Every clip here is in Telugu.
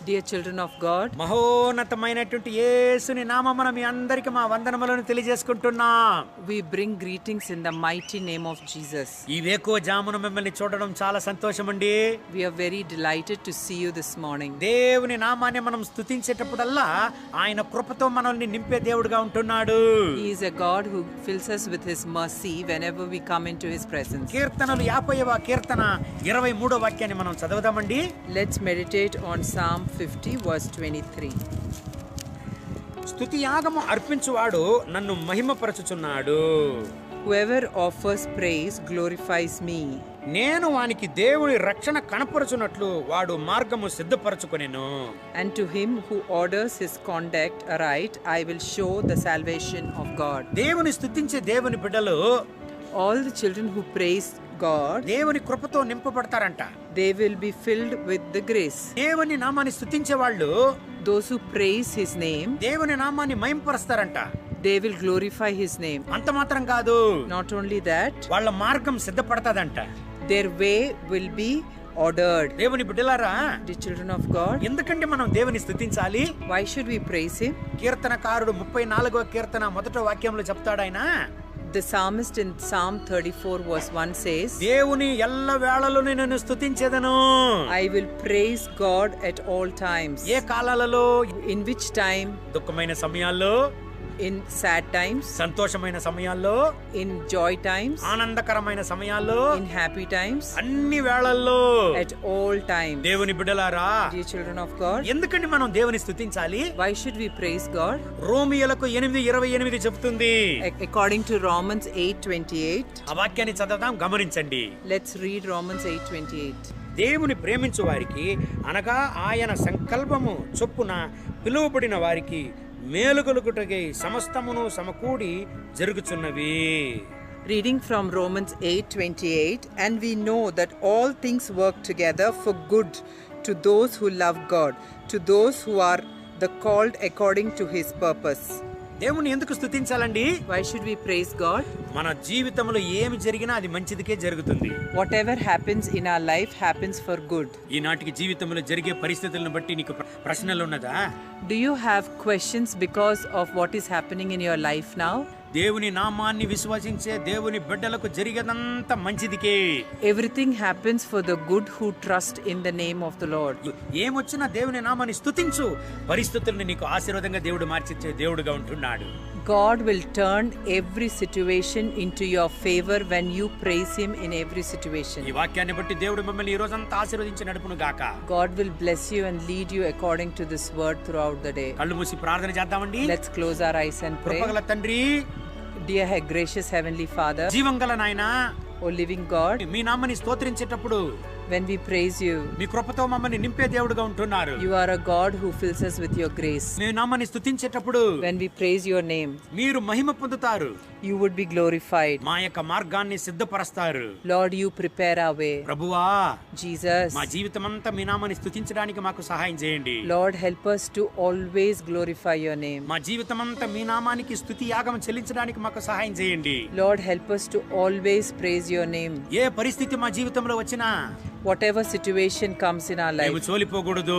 Dear children of God, మహోన్నతమైనటువంటి యేసుని నామమున మీ అందరికి మా వందనములను తెలియజేసుకుంటున్నాం. We bring greetings in the mighty name of Jesus. ఈ వేకువ జామున మిమ్మల్ని చూడడం చాలా సంతోషమండి. We are very delighted to see you this morning. దేవుని నామాన్ని మనం స్తుతించేటప్పుడల్లా ఆయన కృపతో మనల్ని నింపే దేవుడుగా ఉంటున్నాడు. He is a God who fills us with his mercy whenever we come into his presence. కీర్తనలు 50వ కీర్తన 23వ వాక్యాన్ని మనం చదువుదామండి. Let's meditate on Psalm 50 verse 23. స్తుతి యాగము అర్పించువాడు నన్ను మహిమపరచుచున్నాడు. Whoever offers praise glorifies me. నేను వానికి దేవుని రక్షణ కనపరచునట్లు వాడు మార్గము సిద్ధపరచుకొనెను. And to him who orders his conduct aright, I will show the salvation of God. దేవుని స్తుతించే దేవుని బిడ్డలు, all the children who praise God, దేవుని కృపతో నింపబడతారంట. they will be filled with the grace. దేవుని నామాన్ని స్తుతించే వాళ్ళు, those who praise his name, దేవుని నామాన్ని మహిమపరుస్తారంట. they will glorify his name. అంత మాత్రం కాదు, not only that, వాళ్ళ మార్గం సిద్ధపడతాదంట. their way will be ordered. దేవుని బిడ్డలారా, the children of God, ఎందుకంటే మనం దేవుని స్తుతించాలి? why should we praise him? కీర్తనకారుడు 34వ కీర్తన మొదటి వాక్యంలో చెప్తాడు ఆయన, the psalmist in Psalm 34 verse 1 says, దేవుని ఎల్ల వేళలను నేను స్తుతించెదను. I will praise God at all times. ఏ కాలాలలో? in which time? దుఃఖమైన సమయాల్లో, in sad times, సంతోషమైన సమయాల్లో, in joy times, ఆనందకరమైన సమయాల్లో, in happy times, అన్ని వేళల్లో, at all times. దేవుని బిడ్డలారా, dear children of God, ఎందుకంటే మనం దేవుని స్తుతించాలి? why should we praise God? రోమియోలకు 8:28 చెప్తుంది. According to Romans 8:28, ఆ వాక్యాన్ని చదవదాం, గమనించండి. let's read Romans 8:28. దేవుని ప్రేమించు వారికి అనగా ఆయన సంకల్పము చొప్పున పిలువబడిన వారికి మేలుకొలుగుటకై సమస్తమును సమకూడి జరుగుచున్నవి. Reading from Romans 8:28, and we know that all things work together for good to those who love God, to those who are the called according to his purpose. దేవుని ఎందుకు స్తుతించాలండి? Why should we praise God? మన జీవితంలో ఏమి జరిగినా అది మంచిదికే జరుగుతుంది. Whatever happens in our life happens for good. ఈనాటికి జీవితంలో జరిగే పరిస్థితులను బట్టి నీకు ప్రశ్నలు ఉన్నదా? Do you have questions because of what is happening in your life now? దేవుని నామాన్ని విశ్వసించే దేవుని బిడ్డలకు జరిగేదంతా మంచిదికే. Everything happens for the good who trust in the name of the Lord. ఏమొచ్చినా దేవుని నామాన్ని స్తుతించు. పరిస్థితులను నీకు ఆశీర్వాదంగా దేవుడు మార్చిచ్చే దేవుడుగా ఉంటున్నాడు. God will turn every situation into your favor when you praise him in every situation. ఈ వాక్యాన్ని బట్టి దేవుడు మిమ్మల్ని ఈ రోజంతా ఆశీర్వదించి నడుపును గాక. God will bless you and lead you according to this word throughout the day. కళ్ళు మూసి ప్రార్థన చేద్దామండి. Let's close our eyes and pray. కృపగల తండ్రి, Dear gracious heavenly Father, జీవంగల నాయనా, O living God, మీ నామాన్ని స్తోత్రించేటప్పుడు when we praise you, మీ కృపతో మమ్మల్ని నింపే దేవుడుగా ఉంటున్నారు. you are a God who fills us with your grace. మీ నామాన్ని స్తుతించేటప్పుడు When we praise your name, మీరు మహిమ పొందుతారు. you would be glorified. మా యొక్క మార్గాన్ని సిద్ధపరుస్తారు. Lord, you prepare our way. ప్రభువా, Jesus, మా జీవితమంతా మీ నామాన్ని స్తుతించడానికి మాకు సహాయం చేయండి. Lord, help us to always glorify your name. మా జీవితమంతా మీ నామానికి స్తుతి యాగం చెల్లించడానికి మాకు సహాయం చేయండి. Lord, help us to always praise your name. ఏ పరిస్థితి మా జీవితంలో వచ్చినా Whatever situation comes in our మేము life, చోలిపోకూడదు.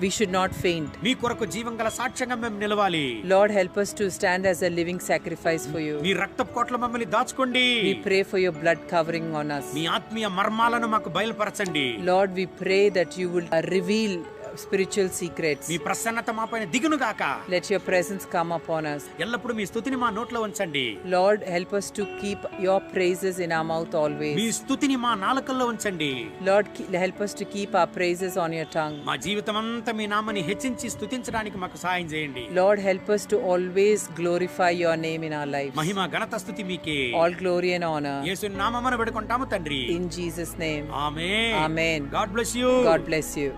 we should not faint. మీ కొరకు జీవంగల సాక్ష్యంగా మేము నిలవాలి. Lord, help us to stand as a living sacrifice for you. మీ రక్తపు కోట్ల మమ్మల్ని దాచుకోండి. We pray for your blood covering on us. మీ ఆత్మీయ మర్మాలను మాకు బయలుపరచండి. Lord, we pray that you will reveal spiritual secrets. మీ ప్రసన్నత మా పైన దిగును గాక. Let your presence come upon us. ఎల్లప్పుడూ మీ స్తుతిని మా నోట్లో ఉంచండి. Lord, help us to keep your praises in our mouth me always. స్తుతిని మా నాలుకల్లో ఉంచండి. Lord, help us to keep our praises on your tongue. మా జీవితమంతా మీ నామని హెచ్చించి స్తుతించడానికి మాకు సహాయం చేయండి. Lord, help us to always glorify your name in our lives. మహిమ ఘనత స్తుతి మీకే. All glory and honor. యేసు నామమున వేడుకుంటాము తండ్రి. In Jesus' name. Amen. Amen. God bless you. God bless you.